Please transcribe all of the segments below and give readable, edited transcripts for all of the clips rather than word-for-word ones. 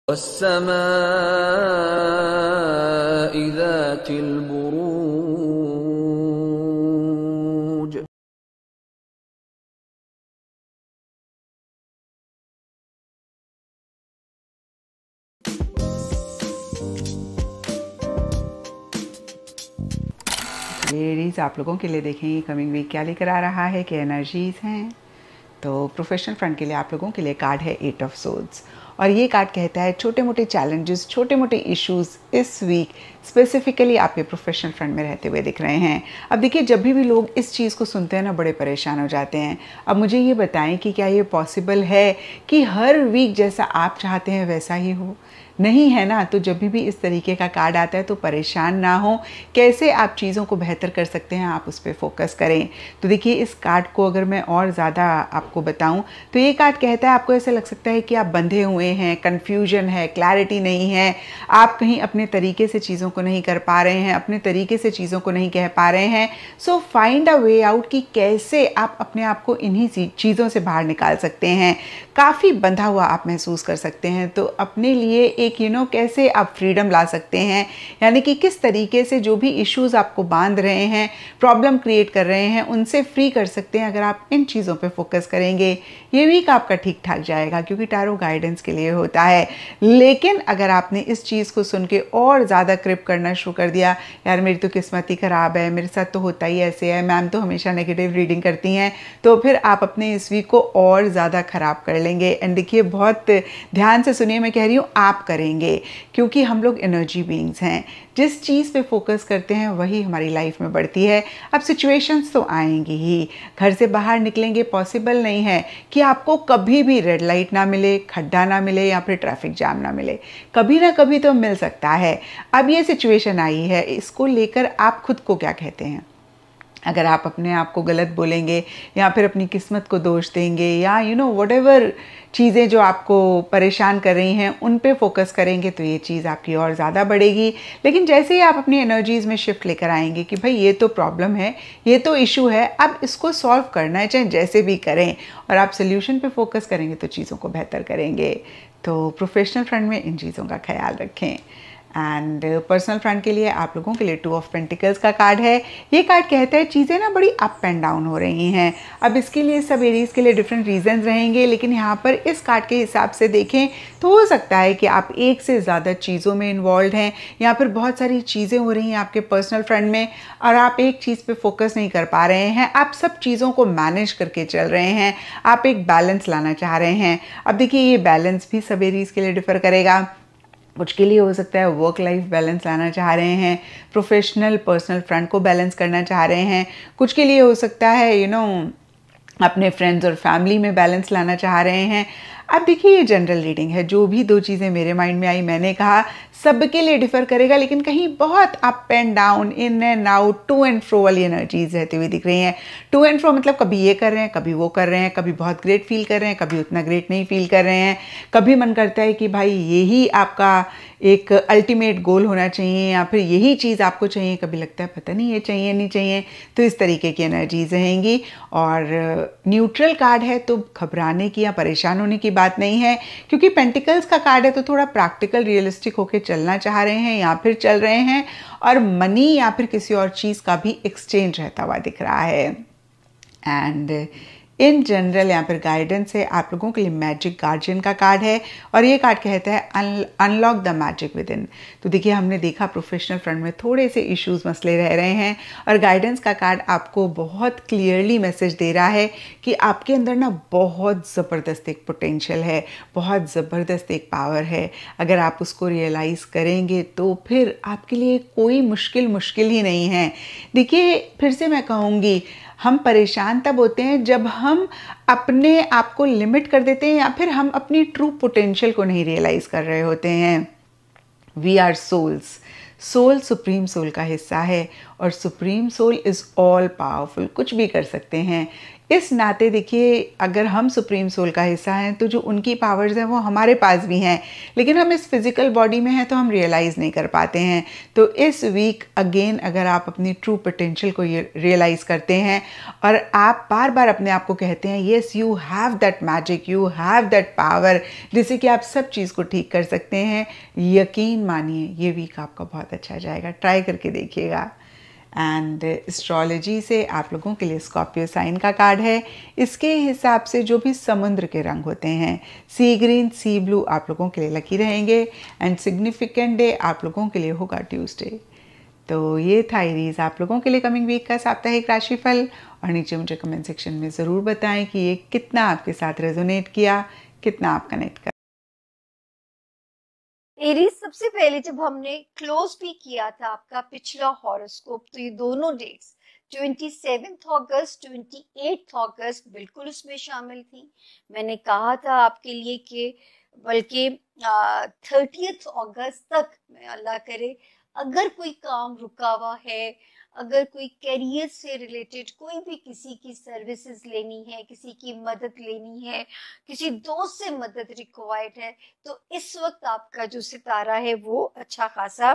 वस्समाइ ज़ातिल बुरूज। Ladies, आप लोगों के लिए देखें कमिंग वीक क्या लेकर आ रहा है, क्या एनर्जीज़ हैं। तो प्रोफेशनल फ्रंट के लिए आप लोगों के लिए कार्ड है 8 ऑफ सोर्ड्स और ये कार्ड कहता है छोटे मोटे चैलेंजेस, छोटे मोटे इश्यूज़ इस वीक स्पेसिफिकली आपके प्रोफेशनल फ्रंट में रहते हुए दिख रहे हैं। अब देखिए, जब भी लोग इस चीज़ को सुनते हैं ना, बड़े परेशान हो जाते हैं। अब मुझे ये बताएं कि क्या ये पॉसिबल है कि हर वीक जैसा आप चाहते हैं वैसा ही हो? नहीं है ना। तो जब भी इस तरीके का कार्ड आता है तो परेशान ना हो, कैसे आप चीज़ों को बेहतर कर सकते हैं आप उस पर फोकस करें। तो देखिए, इस कार्ड को अगर मैं और ज़्यादा आपको बताऊं तो ये कार्ड कहता है आपको ऐसा लग सकता है कि आप बंधे हुए हैं, कन्फ्यूजन है, क्लैरिटी नहीं है, आप कहीं अपने तरीके से चीज़ों को नहीं कर पा रहे हैं, अपने तरीके से चीज़ों को नहीं कह पा रहे हैं। So find a way out कि कैसे आप अपने आप को इन्हीं चीज़ों से बाहर निकाल सकते हैं। काफ़ी बंधा हुआ आप महसूस कर सकते हैं, तो अपने लिए एक कैसे आप फ्रीडम ला सकते हैं, यानी कि किस तरीके से जो भी इश्यूज़ आपको बांध रहे हैं, प्रॉब्लम क्रिएट कर रहे हैं, उनसे फ्री कर सकते हैं अगर आप इन चीज़ों पे फोकस करेंगे। ये वीक आपका ठीक ठाक जाएगा क्योंकि टैरो गाइडेंस के लिए होता है। लेकिन अगर आपने इस चीज़ को सुन के और ज़्यादा क्रिप करना शुरू कर दिया, यार मेरी तो किस्मत ही ख़राब है, मेरे साथ तो होता ही ऐसे है, मैम तो हमेशा नेगेटिव रीडिंग करती हैं, तो फिर आप अपने इस वीक को और ज़्यादा ख़राब कर लेंगे। एंड देखिए, बहुत ध्यान से सुनिए, मैं कह रही हूँ आप करेंगे, क्योंकि हम लोग एनर्जी बीइंग्स हैं। जिस चीज़ पे फोकस करते हैं वही हमारी लाइफ में बढ़ती है। अब सिचुएशंस तो आएंगी ही, घर से बाहर निकलेंगे, पॉसिबल नहीं है कि आपको कभी भी रेड लाइट ना मिले, खड्डा ना मिले या फिर ट्रैफिक जाम ना मिले। कभी ना कभी तो मिल सकता है। अब ये सिचुएशन आई है, इसको लेकर आप खुद को क्या कहते हैं? अगर आप अपने आप को गलत बोलेंगे या फिर अपनी किस्मत को दोष देंगे या व्हाटएवर चीज़ें जो आपको परेशान कर रही हैं उन पे फोकस करेंगे तो ये चीज़ आपकी और ज़्यादा बढ़ेगी। लेकिन जैसे ही आप अपनी एनर्जीज़ में शिफ्ट लेकर आएंगे कि भाई ये तो प्रॉब्लम है, ये तो इशू है, अब इसको सॉल्व करना है, चाहे जैसे भी करें, और आप सोल्यूशन पे फोकस करेंगे तो चीज़ों को बेहतर करेंगे। तो प्रोफेशनल फ्रंट में इन चीज़ों का ख्याल रखें। एंड पर्सनल फ्रंट के लिए आप लोगों के लिए 2 ऑफ पेंटिकल्स का कार्ड है। ये कार्ड कहता है चीज़ें ना बड़ी अप एंड डाउन हो रही हैं। अब इसके लिए सब एरीज के लिए डिफरेंट रीजंस रहेंगे, लेकिन यहाँ पर इस कार्ड के हिसाब से देखें तो हो सकता है कि आप एक से ज़्यादा चीज़ों में इन्वॉल्व हैं या फिर बहुत सारी चीज़ें हो रही हैं आपके पर्सनल फ्रंट में और आप एक चीज़ पे फोकस नहीं कर पा रहे हैं। आप सब चीज़ों को मैनेज करके चल रहे हैं, आप एक बैलेंस लाना चाह रहे हैं। अब देखिए, ये बैलेंस भी सब एरीज के लिए डिफर करेगा। कुछ के लिए हो सकता है वर्क लाइफ बैलेंस लाना चाह रहे हैं, प्रोफेशनल पर्सनल फ्रंट को बैलेंस करना चाह रहे हैं। कुछ के लिए हो सकता है अपने फ्रेंड्स और फैमिली में बैलेंस लाना चाह रहे हैं। अब देखिए, ये जनरल रीडिंग है, जो भी 2 चीज़ें मेरे माइंड में आई मैंने कहा, सबके लिए डिफर करेगा, लेकिन कहीं बहुत up and down, in and out, to and fro वाली एनर्जीज रहती हुई दिख रही हैं। टू एंड फ्रो मतलब कभी ये कर रहे हैं, कभी वो कर रहे हैं, कभी बहुत ग्रेट फील कर रहे हैं, कभी उतना ग्रेट नहीं फील कर रहे हैं। कभी मन करता है कि भाई यही आपका एक अल्टीमेट गोल होना चाहिए या फिर यही चीज़ आपको चाहिए, कभी लगता है पता नहीं ये चाहिए नहीं चाहिए। तो इस तरीके की एनर्जीज रहेंगी। और न्यूट्रल कार्ड है तो घबराने की या परेशान होने की बात नहीं है, क्योंकि पेंटिकल्स का कार्ड है तो थोड़ा प्रैक्टिकल रियलिस्टिक होकर चलना चाह रहे हैं या फिर चल रहे हैं, और मनी या फिर किसी और चीज़ का भी एक्सचेंज रहता हुआ दिख रहा है। एंड इन जनरल यहाँ पर गाइडेंस है आप लोगों के लिए मैजिक गार्जियन का कार्ड है और ये कार्ड कहता है unlock the magic with in. तो देखिए, हमने देखा प्रोफेशनल फ्रंट में थोड़े से इश्यूज मसले रह रहे हैं और गाइडेंस का कार्ड आपको बहुत क्लियरली मैसेज दे रहा है कि आपके अंदर ना बहुत ज़बरदस्त एक पोटेंशियल है, बहुत ज़बरदस्त एक पावर है। अगर आप उसको रियलाइज़ करेंगे तो फिर आपके लिए कोई मुश्किल ही नहीं है। देखिए, फिर से मैं कहूँगी, हम परेशान तब होते हैं जब हम अपने आप को लिमिट कर देते हैं या फिर हम अपनी ट्रू पोटेंशियल को नहीं रियलाइज़ कर रहे होते हैं। We are souls, soul supreme soul का हिस्सा है और supreme soul is all powerful, कुछ भी कर सकते हैं। इस नाते देखिए, अगर हम सुप्रीम सोल का हिस्सा हैं तो जो उनकी पावर्स हैं वो हमारे पास भी हैं, लेकिन हम इस फिज़िकल बॉडी में हैं तो हम रियलाइज़ नहीं कर पाते हैं। तो इस वीक अगेन अगर आप अपनी ट्रू पोटेंशियल को ये रियलाइज़ करते हैं और आप बार बार अपने आप को कहते हैं yes you have that magic, you have that power, जिससे कि आप सब चीज़ को ठीक कर सकते हैं, यकीन मानिए ये वीक आपका बहुत अच्छा जाएगा। ट्राई करके देखिएगा। एंड एस्ट्रोलॉजी से आप लोगों के लिए स्कॉर्पियो साइन का कार्ड है। इसके हिसाब से जो भी समुद्र के रंग होते हैं, सी ग्रीन, सी ब्लू आप लोगों के लिए लकी रहेंगे। एंड सिग्निफिकेंट डे आप लोगों के लिए होगा ट्यूसडे। तो ये था एरीज आप लोगों के लिए कमिंग वीक का साप्ताहिक राशिफल। और नीचे मुझे कमेंट सेक्शन में ज़रूर बताएं कि ये कितना आपके साथ रेजोनेट किया, कितना आप कनेक्ट कर। एरीज, सबसे पहले जब हमने क्लोज भी किया था आपका पिछला हॉरोस्कोप, तो ये दोनों डेट्स 27 अगस्त 28 अगस्त बिल्कुल उसमें शामिल थी। मैंने कहा था आपके लिए कि बल्कि 30 अगस्त तक, मैं अल्लाह करे, अगर कोई काम रुका हुआ है, अगर कोई करियर से रिलेटेड कोई भी किसी की सर्विसेज लेनी है, किसी की मदद लेनी है, किसी दोस्त से मदद रिक्वायर्ड है, तो इस वक्त आपका जो सितारा है वो अच्छा खासा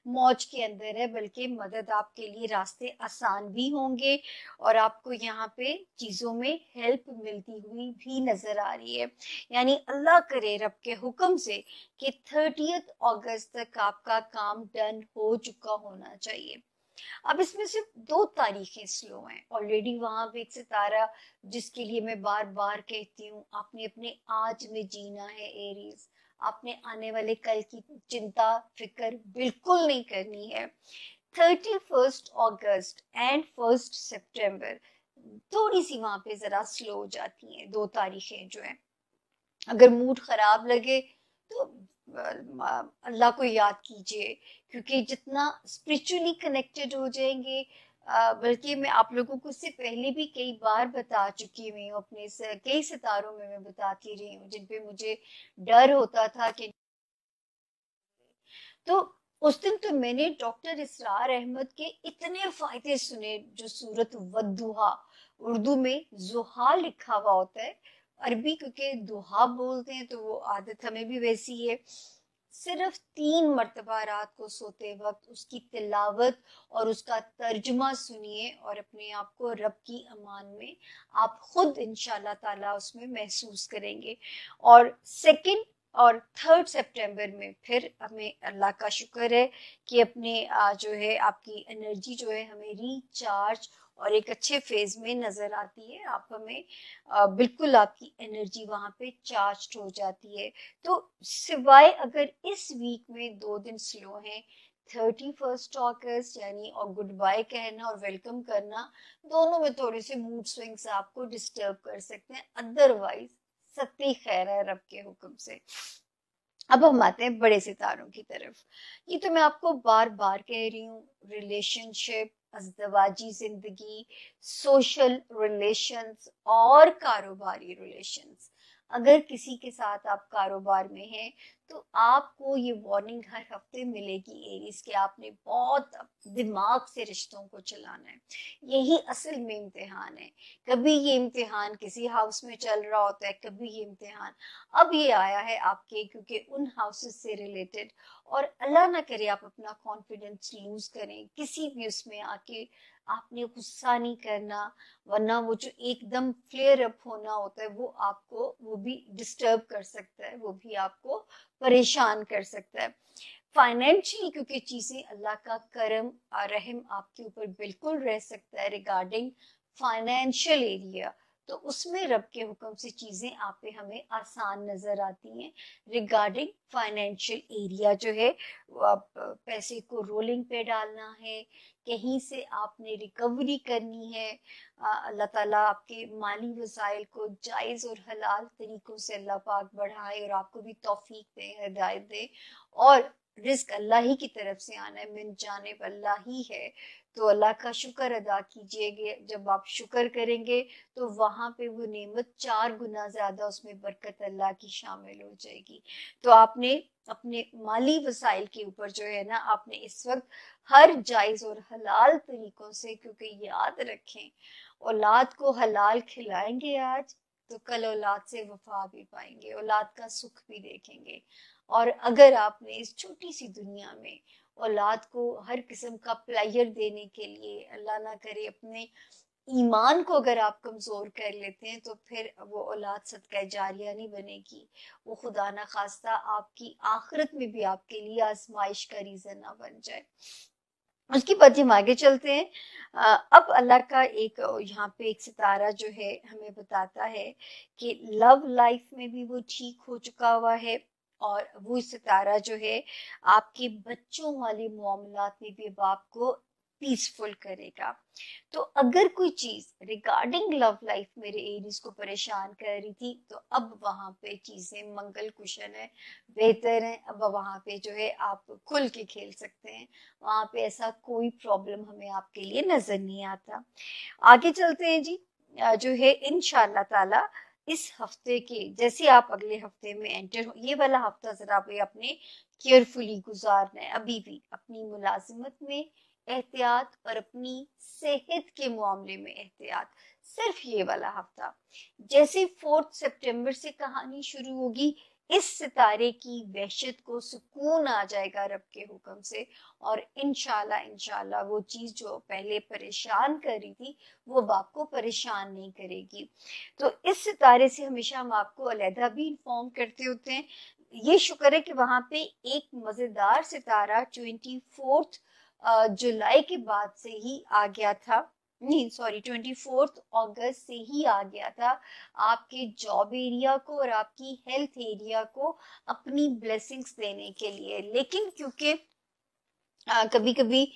मौज के अंदर है, बल्कि मदद आपके लिए रास्ते आसान भी होंगे और आपको यहाँ पे चीज़ों में हेल्प मिलती हुई भी नजर आ रही है। यानी अल्लाह करे रब के हुक्म से कि 30 अगस्त तक आपका काम डन हो चुका होना चाहिए। अब इसमें सिर्फ 2 तारीखें स्लो हैं। ऑलरेडी वहां पे एक सितारा, जिसके लिए मैं बार बार कहती हूँ, आपने अपने आज में जीना है एरीज। आपने आने वाले कल की चिंता फिक्र बिल्कुल नहीं करनी है। 31 अगस्त एंड 1 सितंबर थोड़ी सी वहां पे जरा स्लो हो जाती हैं, 2 तारीखें जो है। अगर मूड खराब लगे तो अल्लाह को याद कीजिए, क्योंकि जितना स्पिरिचुअली कनेक्टेड हो जाएंगे, बल्कि मैं आप लोगों को इससे पहले भी कई बार बता चुकी हुई हूँ, अपने कई सितारों में मैं बताती रही हूँ जिन पे मुझे डर होता था कि, तो उस दिन तो मैंने डॉक्टर इसरार अहमद के इतने फायदे सुने। जो सूरत वद्दुहा, उर्दू में जुहा लिखा हुआ होता है, अरबी क्योंकि दुहा बोलते हैं तो वो आदत हमें भी वैसी है। सिर्फ 3 मर्तबा रात को सोते वक्त उसकी तिलावत और उसका तर्जुमा सुनिए और अपने आप को रब की अमान में आप खुद इंशाल्लाह ताला उसमें महसूस करेंगे। और 2 और 3 सितंबर में फिर हमें अल्लाह का शुक्र है कि अपने जो है आपकी एनर्जी जो है हमें रिचार्ज और एक अच्छे फेज में नजर आती है। आप हमें बिल्कुल आपकी एनर्जी वहां पे चार्ज हो जाती है। तो सिवाय अगर इस वीक में 2 दिन स्लो हैं, 31 अगस्त यानी और गुड बाय कहना और वेलकम करना, दोनों में थोड़े से मूड स्विंग्स आपको डिस्टर्ब कर सकते हैं। अदरवाइज सत्ती खैर है रब के हुक्म से। अब हम आते हैं बड़े सितारों की तरफ। ये तो मैं आपको बार बार कह रही हूँ, रिलेशनशिप, अज़दवाजी जिंदगी, सोशल रिलेशंस और कारोबारी रिलेशंस, अगर किसी के साथ आप कारोबार में हैं तो आपको ये वार्निंग हर हफ्ते मिलेगी एरीज कि आपने बहुत दिमाग से रिश्तों को चलाना है। यही असल में इम्तिहान है। कभी ये इम्तिहान किसी हाउस में चल रहा होता है, कभी ये इम्तिहान अब ये आया है आपके, क्योंकि उन हाउसेस से रिलेटेड। और अल्लाह ना करे आप अपना कॉन्फिडेंस लूज करें किसी भी उसमें आके। आपने गुस्सा नहीं करना, वरना वो जो एकदम फ्लेयर अप होना होता है वो आपको वो भी डिस्टर्ब कर सकता है, वो भी आपको परेशान कर सकता है। फाइनेंशियली क्योंकि चीजें अल्लाह का करम रहम आपके ऊपर बिल्कुल रह सकता है रिगार्डिंग फाइनेंशियल एरिया, तो उसमें रब के हुक्म से चीजें आप पे हमें आसान नजर आती हैं। रिगार्डिंग फाइनेंशियल एरिया जो है, वो आप पैसे को रोलिंग पे डालना है, कहीं से आपने रिकवरी करनी है। अल्लाह ताला आपके माली वसाइल को जायज और हलाल तरीकों से अल्लाह पाक बढ़ाए और आपको भी तौफीक दे, हिदायत दे। और रिस्क अल्लाह ही की तरफ से आना है, मिन जानिब अल्लाह ही है। तो अल्लाह का शुक्र अदा कीजिएगा। जब आप शुक्र करेंगे तो वहां पे वो नेमत 4 गुना ज्यादा उसमें बरकत अल्लाह की शामिल हो जाएगी। तो आपने अपने माली वसाइल के ऊपर जो है ना आपने इस वक्त हर जायज और हलाल तरीकों से, क्योंकि याद रखें औलाद को हलाल खिलाएंगे आज तो कल औलाद से वफा भी पाएंगे, औलाद का सुख भी देखेंगे। और अगर आपने इस छोटी सी दुनिया में औलाद को हर किस्म का प्लेजर देने के लिए, अल्लाह ना करे अपने ईमान को अगर आप कमजोर कर लेते हैं, तो फिर वो औलाद सदका जारिया नहीं बनेगी, वो खुदा ना खास्ता आपकी आखिरत में भी आपके लिए आजमाइश का रीजन ना बन जाए। उसके बाद हम आगे चलते हैं। अब अल्लाह का एक यहाँ पे एक सितारा जो है हमें बताता है कि लव लाइफ में भी वो ठीक हो चुका हुआ है, और वो सितारा जो है आपके बच्चों वाले मामलात में भी बाप को पीसफुल करेगा। तो अगर कोई चीज रिगार्डिंग लव लाइफ मेरे एरीज को परेशान कर रही थी, तो अब वहां पे चीजें मंगल कुशन है, बेहतर है। अब वहां पे जो है आप खुल के खेल सकते हैं, वहां पे ऐसा कोई प्रॉब्लम हमें आपके लिए नजर नहीं आता। आगे चलते हैं जी। जो है इंशाअल्लाह ताला इस हफ्ते के जैसे आप अगले हफ्ते में एंटर हो, ये वाला हफ्ता जरा भी अपने केयरफुली गुजारना है। अभी भी अपनी मुलाजिमत में एहतियात और अपनी सेहत के मामले में एहतियात, सिर्फ ये वाला हफ्ता। जैसे 4 सितंबर से कहानी शुरू होगी, इस सितारे की वहशत को सुकून आ जाएगा रब के हुक्म से, और इंशाल्लाह वो चीज जो पहले परेशान कर रही थी वो बाप को परेशान नहीं करेगी। तो इस सितारे से हमेशा हम आपको अलहदा भी इन्फॉर्म करते होते हैं। ये शुक्र है कि वहां पे एक मजेदार सितारा 24 जुलाई के बाद से ही आ गया था, नहीं सॉरी 24 अगस्त से ही आ गया था, आपके जॉब एरिया को और आपकी हेल्थ एरिया को अपनी ब्लेसिंग्स देने के लिए। लेकिन क्योंकि कभी कभी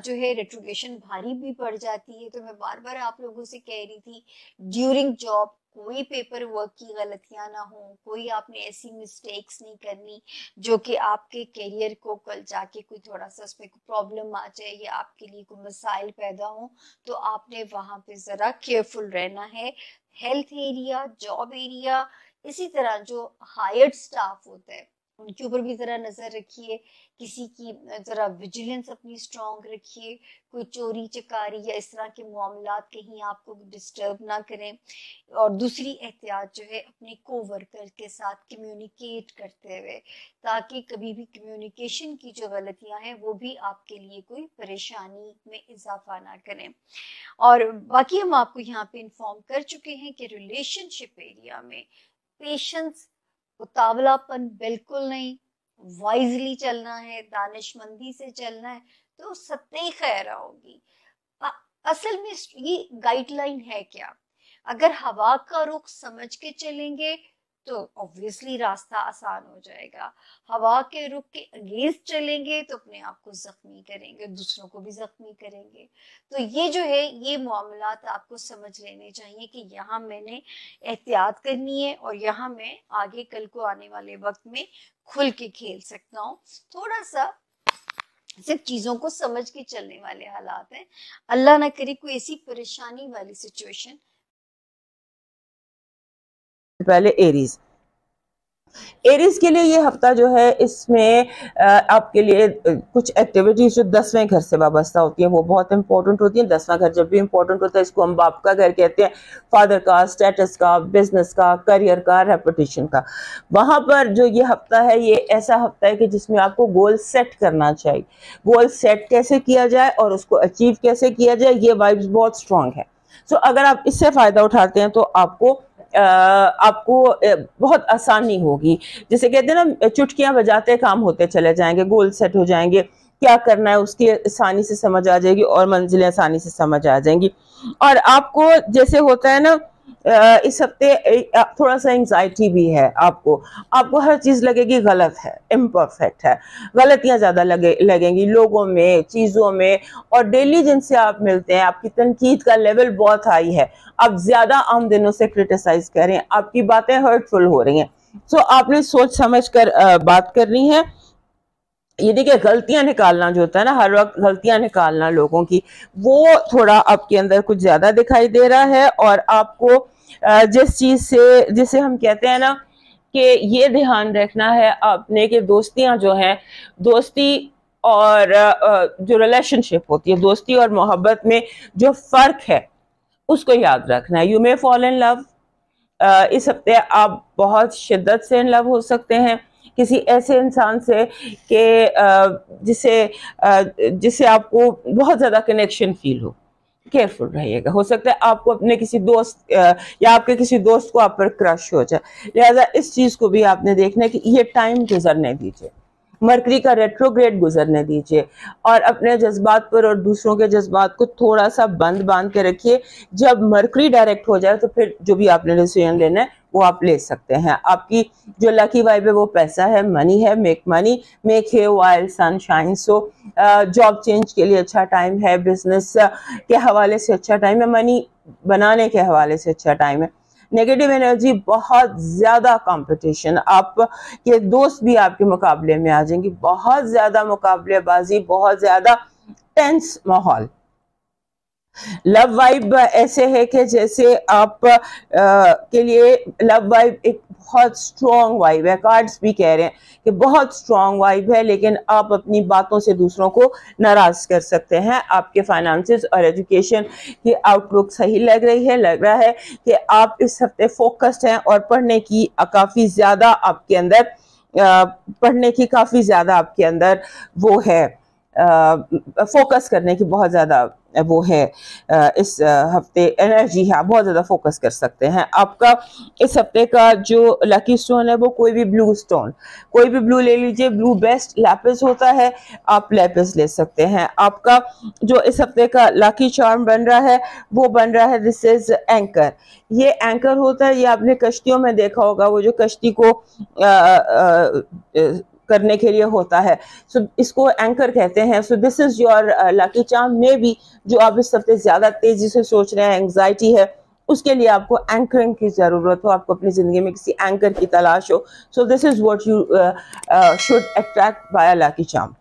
जो है रेट्रोगेशन भारी भी पड़ जाती है, तो मैं बार बार आप लोगों से कह रही थी ड्यूरिंग जॉब कोई पेपर वर्क की गलतियां ना हो, कोई आपने ऐसी मिस्टेक्स नहीं करनी जो कि आपके करियर को कल जाके कोई थोड़ा सा उसमें प्रॉब्लम आ जाए या आपके लिए कोई मसाइल पैदा हो। तो आपने वहां पे जरा केयरफुल रहना है। हेल्थ एरिया, जॉब एरिया, इसी तरह जो हायर्ड स्टाफ होता है उनके ऊपर भी जरा नजर रखिए, किसी की जरा विजिलेंस अपनी स्ट्रॉन्ग रखिए, कोई चोरी चकारी या इस तरह के मामलात कहीं आपको डिस्टर्ब ना करें। और दूसरी एहतियात जो है अपने कोवर्कर के साथ कम्युनिकेट करते हुए, ताकि कभी भी कम्युनिकेशन की जो गलतियां हैं वो भी आपके लिए कोई परेशानी में इजाफा ना करें। और बाकी हम आपको यहाँ पे इन्फॉर्म कर चुके हैं कि रिलेशनशिप एरिया में पेशेंस, उतावलापन बिल्कुल नहीं, वाइजली चलना है, दानिशमंदी से चलना है, तो सत्ते खैर होगी। असल में ये गाइडलाइन है क्या? अगर हवा का रुख समझ के चलेंगे तो ऑब्वियसली रास्ता आसान हो जाएगा, हवा के रुख के अगेंस्ट चलेंगे तो अपने आप को जख्मी करेंगे, दूसरों को भी जख्मी करेंगे। तो ये जो है ये मामलात आपको समझ लेने चाहिए कि यहाँ मैंने एहतियात करनी है और यहाँ मैं आगे कल को आने वाले वक्त में खुल के खेल सकता हूँ। थोड़ा सा सिर्फ चीजों को समझ के चलने वाले हालात हैं, अल्लाह ना करे कोई ऐसी परेशानी वाली सिचुएशन। पहले एरीज के लिए ये हफ्ता जो है इसमें आपके लिए कुछ एक्टिविटीज जो 10वें घर से वाबस्ता होती हैं वो बहुत इंपॉर्टेंट होती हैं। 10वां घर जब भी इंपॉर्टेंट होता है इसको हम बाप का घर कहते हैं, फादर का, स्टेटस का, बिजनेस का, करियर का, रेपुटेशन का। वहां पर जो ये हफ्ता है ये ऐसा हफ्ता है कि जिसमें आपको गोल सेट करना चाहिए। गोल सेट कैसे किया जाए और उसको अचीव कैसे किया जाए, ये वाइब्स बहुत स्ट्रांग है। सो अगर आप इससे फायदा उठाते हैं तो आपको बहुत आसानी होगी। जैसे कहते हैं ना, चुटकियां बजाते काम होते चले जाएंगे, गोल सेट हो जाएंगे, क्या करना है उसकी आसानी से समझ आ जाएगी और मंजिलें आसानी से समझ आ जाएंगी। और आपको जैसे होता है ना, इस हफ्ते थोड़ा सा एंजाइटी भी है, आपको हर चीज लगेगी गलत है, इम्परफेक्ट है, गलतियां ज्यादा लगेंगी लोगों में, चीजों में। और डेली जिनसे आप मिलते हैं आपकी तनकीद का लेवल बहुत हाई है, आप ज्यादा आम दिनों से क्रिटिसाइज कर रहे हैं, आपकी बातें हर्टफुल हो रही हैं। सो आपने सोच समझ कर बात करनी है। ये देखिए, गलतियां निकालना जो होता है ना, हर वक्त गलतियां निकालना लोगों की, वो थोड़ा आपके अंदर कुछ ज्यादा दिखाई दे रहा है। और आपको जिस चीज से, जिसे हम कहते हैं ना कि ये ध्यान रखना है आपने कि दोस्तियां जो हैं, दोस्ती और जो रिलेशनशिप होती है, दोस्ती और मोहब्बत में जो फ़र्क है उसको याद रखना है। You may fall in love, इस हफ्ते आप बहुत शिद्दत से इन लव हो सकते हैं किसी ऐसे इंसान से कि जिससे आपको बहुत ज़्यादा कनेक्शन फील हो। केयरफुल रहिएगा, हो सकता है आपको अपने किसी दोस्त या आपके किसी दोस्त को आप पर क्रश हो जाए, लिहाजा इस चीज़ को भी आपने देखना है कि ये टाइम गुजरने दीजिए, मरकरी का रेट्रोग्रेड गुजरने दीजिए और अपने जज्बात पर और दूसरों के जज्बात को थोड़ा सा बांध के रखिए। जब मरकरी डायरेक्ट हो जाए तो फिर जो भी आपने डिसीजन लेना है वो आप ले सकते हैं। आपकी जो लकी वाइब है वो पैसा है, मनी है, मेक मनी, मेक है while sunshine. So job change के लिए अच्छा टाइम है, बिजनेस के हवाले से अच्छा टाइम है, मनी बनाने के हवाले से अच्छा टाइम है। नेगेटिव एनर्जी, बहुत ज्यादा कंपटीशन, आप के दोस्त भी आपके मुकाबले में आ जाएंगे, बहुत ज्यादा मुकाबलेबाजी, बहुत ज्यादा टेंस माहौल। लव वाइब ऐसे है कि जैसे आप के लिए लव वाइब एक बहुत स्ट्रॉन्ग वाइब है, कार्ड्स भी कह रहे हैं कि बहुत स्ट्रॉन्ग वाइब है, लेकिन आप अपनी बातों से दूसरों को नाराज कर सकते हैं। आपके फाइनेंसेस और एजुकेशन की आउटलुक सही लग रहा है कि आप इस हफ्ते फोकस्ड हैं और पढ़ने की काफ़ी ज़्यादा आपके अंदर वो है, फोकस करने की बहुत ज़्यादा वो है। इस हफ्ते एनर्जी है, आप बहुत ज़्यादा फोकस कर सकते हैं। आपका इस हफ्ते का जो लकी स्टोन है वो कोई भी ब्लू स्टोन, कोई भी ब्लू ले लीजिए, ब्लू बेस्ट लैपिस होता है, आप लैपिस ले सकते हैं। आपका जो इस हफ्ते का लकी चार्म बन रहा है वो बन रहा है दिस इज एंकर। ये एंकर होता है, ये आपने कश्तियों में देखा होगा, वो जो कश्ती को करने के लिए होता है, सो इसको एंकर कहते हैं। सो this is your lucky charm. May be जो आप इस हफ्ते ज्यादा तेजी से सोच रहे हैं, एंग्जाइटी है, उसके लिए आपको एंकरिंग की जरूरत हो, आपको अपनी जिंदगी में किसी एंकर की तलाश हो। So this is what you should attract by lucky charm.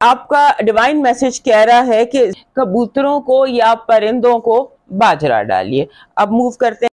आपका डिवाइन मैसेज कह रहा है कि कबूतरों को या परिंदों को बाजरा डालिए। अब मूव करते हैं